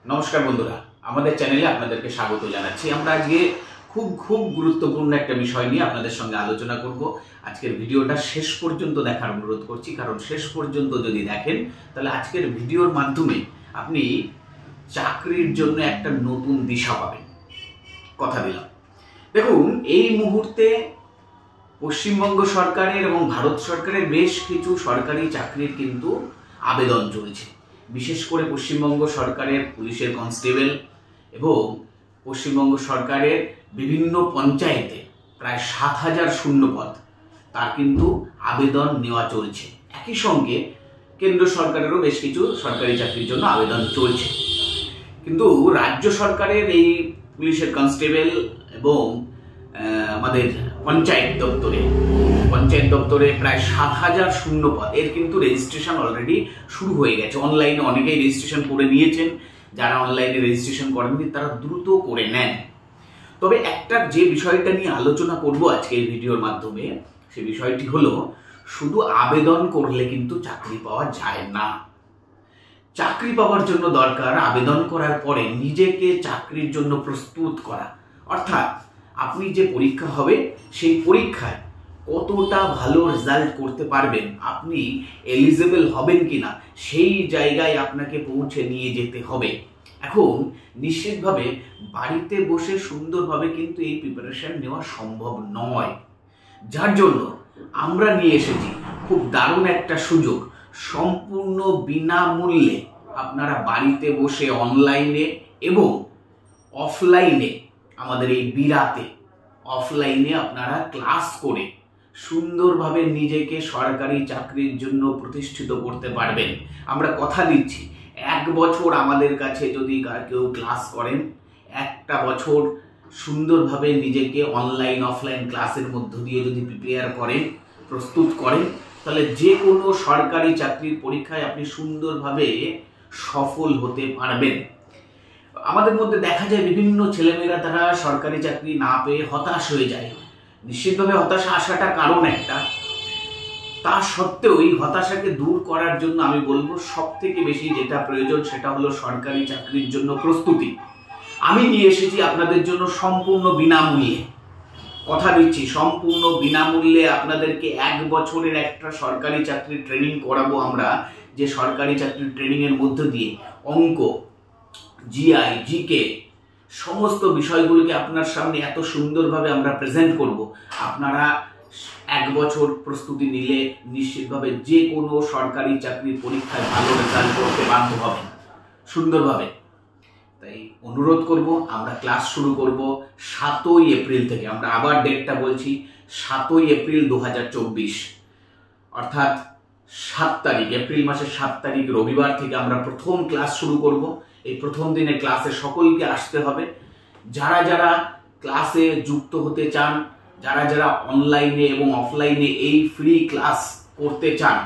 নমস্কার বন্ধুরা, আমাদের চ্যানেলে আপনাদেরকে স্বাগত জানাচ্ছি। আমরা আজকে খুব গুরুত্বপূর্ণ একটা বিষয় নিয়ে আপনাদের সঙ্গে আলোচনা করব। আজকের ভিডিওটা শেষ পর্যন্ত দেখার অনুরোধ করছি, কারণ শেষ পর্যন্ত যদি দেখেন তাহলে আজকের ভিডিওর মাধ্যমে আপনি চাকরির জন্য একটা নতুন দিশা পাবেন, কথা দিলাম। দেখুন, এই মুহূর্তে পশ্চিমবঙ্গ সরকারের এবং ভারত সরকারের বেশ কিছু সরকারি চাকরির কিন্তু আবেদন চলছে। বিশেষ করে পশ্চিমবঙ্গ সরকারের পুলিশের কনস্টেবল এবং পশ্চিমবঙ্গ সরকারের বিভিন্ন পঞ্চায়েতে প্রায় ৭,০০০ শূন্যপদ, তার কিন্তু আবেদন নেওয়া চলছে। একই সঙ্গে কেন্দ্র সরকারেরও বেশ কিছু সরকারি চাকরির জন্য আবেদন চলছে। কিন্তু রাজ্য সরকারের এই পুলিশের কনস্টেবল এবং আমাদের পঞ্চায়েত দপ্তরে প্রায় ৭,০০০ শূন্যপদ, এর কিন্তু রেজিস্ট্রেশন অলরেডি শুরু হয়ে গেছে। অনলাইনে অনেকেই রেজিস্ট্রেশন করে নিয়েছেন, যারা অনলাইনে রেজিস্ট্রেশন করেননি তারা দ্রুত করে নেন। তবে একটা যে বিষয়টা নিয়ে আলোচনা করব আজকে এই ভিডিওর মাধ্যমে, সে বিষয়টি হলো শুধু আবেদন করলে কিন্তু চাকরি পাওয়া যায় না। চাকরি পাওয়ার জন্য দরকার আবেদন করার পরে নিজেকে চাকরির জন্য প্রস্তুত করা। অর্থাৎ আপনি যে পরীক্ষা হবে সেই পরীক্ষায় কতটা ভালো রেজাল্ট করতে পারবেন, আপনি এলিজিবল হবেন কিনা, সেই জায়গায় আপনাকে পৌঁছে নিয়ে যেতে হবে। এখন নিশ্চিতভাবে বাড়িতে বসে সুন্দরভাবে কিন্তু এই প্রিপারেশন নেওয়া সম্ভব নয়, যার জন্য আমরা নিয়ে এসেছি খুব দারুণ একটা সুযোগ। সম্পূর্ণ বিনামূল্যে আপনারা বাড়িতে বসে অনলাইনে এবং অফলাইনে, আমাদের এই বিরাতে অফলাইনে আপনারা ক্লাস করে সুন্দরভাবে নিজেকে সরকারি চাকরির জন্য প্রতিষ্ঠিত করতে পারবেন। আমরা কথা দিচ্ছি, 1 বছর আমাদের কাছে যদি কেউ ক্লাস করেন, 1টা বছর সুন্দরভাবে নিজেকে অনলাইন অফলাইন ক্লাসের মধ্য দিয়ে যদি প্রিপেয়ার করেন, প্রস্তুত করেন, তাহলে যে কোনো সরকারি চাকরির পরীক্ষায় আপনি সুন্দরভাবে সফল হতে পারবেন। আমাদের মধ্যে দেখা যায় বিভিন্ন ছেলেমেয়েরা তারা সরকারি চাকরি না পেয়ে হতাশ হয়ে যায়। নিশ্চিতভাবে হতাশা আসাটা কারণ একটা, তা সত্ত্বেও এই হতাশাকে দূর করার জন্য আমি বলবো সবথেকে বেশি যেটা প্রয়োজন সেটা হলো সরকারি চাকরির জন্য প্রস্তুতি। আমি নিয়ে এসেছি আপনাদের জন্য সম্পূর্ণ বিনামূল্যে, কথা দিচ্ছি সম্পূর্ণ বিনামূল্যে আপনাদেরকে 1 বছরের একটা সরকারি চাকরির ট্রেনিং করাবো আমরা। যে সরকারি চাকরির ট্রেনিং এর মধ্য দিয়ে অঙ্ক, জিআই, জিকে সমস্ত বিষয়গুলোকে আপনার সামনে এত সুন্দরভাবে আমরা প্রেজেন্ট করব, আপনারা 1 বছর প্রস্তুতি নিলে নিশ্চিতভাবে যে কোনো সরকারি চাকরির পরীক্ষায় ভালো রেজাল্ট করতে বাধ্য হবেন সুন্দরভাবে। তাই অনুরোধ করব, আমরা ক্লাস শুরু করব 7ই এপ্রিল থেকে। আমরা আবার ডেটটা বলছি, 7ই এপ্রিল 2024, অর্থাৎ 7 তারিখ, এপ্রিল মাসের 7 তারিখ রবিবার থেকে আমরা প্রথম ক্লাস শুরু করব। এই প্রথম দিনে ক্লাসে সকলকে আসতে হবে। যারা যারা ক্লাসে যুক্ত হতে চান, যারা যারা অনলাইনে এবং অফলাইনে এই ফ্রি ক্লাস করতে চান,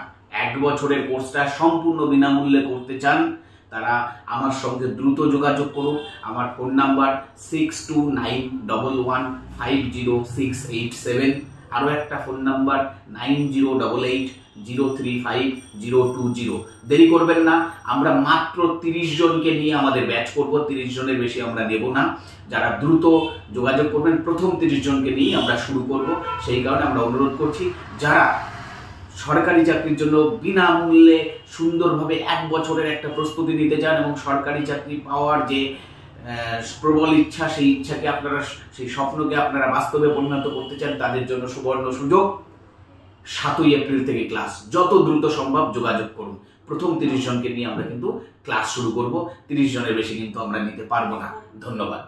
1 বছরের কোর্সটা সম্পূর্ণ বিনামূল্যে করতে চান, তারা আমার সঙ্গে দ্রুত যোগাযোগ করুন। আমার ফোন নাম্বার 6291150687, আরও একটা ফোন নাম্বার 9088035020। দেরি করবেন না, আমরা মাত্র 30 জনকে নিয়ে আমাদের ব্যাচ করব, 30 জনের বেশি আমরা নেব না। যারা দ্রুত যোগাযোগ করবেন, প্রথম 30 জনকে নিয়ে আমরা শুরু করব। সেই কারণে আমরা অনুরোধ করছি, যারা সরকারি চাকরির জন্য বিনামূল্যে সুন্দরভাবে 1 বছরের একটা প্রস্তুতি নিতে চান এবং সরকারি চাকরি পাওয়ার যে প্রবল ইচ্ছা, সেই ইচ্ছাকে আপনারা, সেই স্বপ্নকে আপনারা বাস্তবে পরিণত করতে চান, তাদের জন্য সুবর্ণ সুযোগ। 7ই এপ্রিল থেকে ক্লাস, যত দ্রুত সম্ভব যোগাযোগ করুন। প্রথম 30 জনকে নিয়ে আমরা কিন্তু ক্লাস শুরু করব, 30 জনের বেশি কিন্তু আমরা নিতে পারবো না। ধন্যবাদ।